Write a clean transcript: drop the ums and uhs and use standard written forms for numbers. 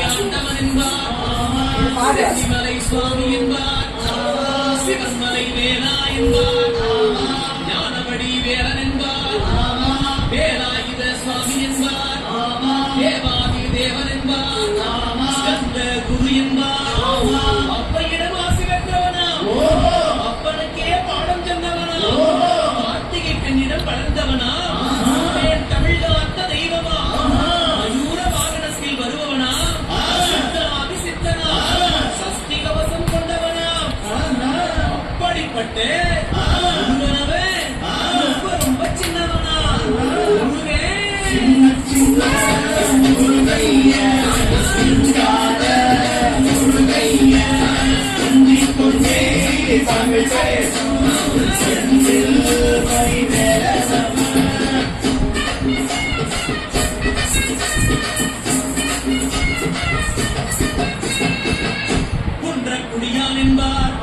ஆண்டவன் என்பார், சிவமலை சுவாமி என்பார், சிவன்மலை வேலா என்பார், ஞானபடி வேலன் என்பார், வேலாயுத சுவாமி என்பார், தேவாதி தேவன் என்பார், ஸ்கந்த குரு என்பார், அப்பையிடம் ஆசி பெற்றவனா, அப்பனுக்கே பாடம் சொன்னவனா, கார்த்திகை பெண்ணிடம் வளர்ந்தவனா, தமிழ் காத்த தெய்வமா, மயூர வாகனத்தில் வருபவனா, சித்தனாதி சித்தனா, சஷ்டி கவசம் கொண்டவனா, அப்படிப்பட்ட ரொம்ப ரொம்ப சின்னவனா, குன்ற குடியான் என்பார்,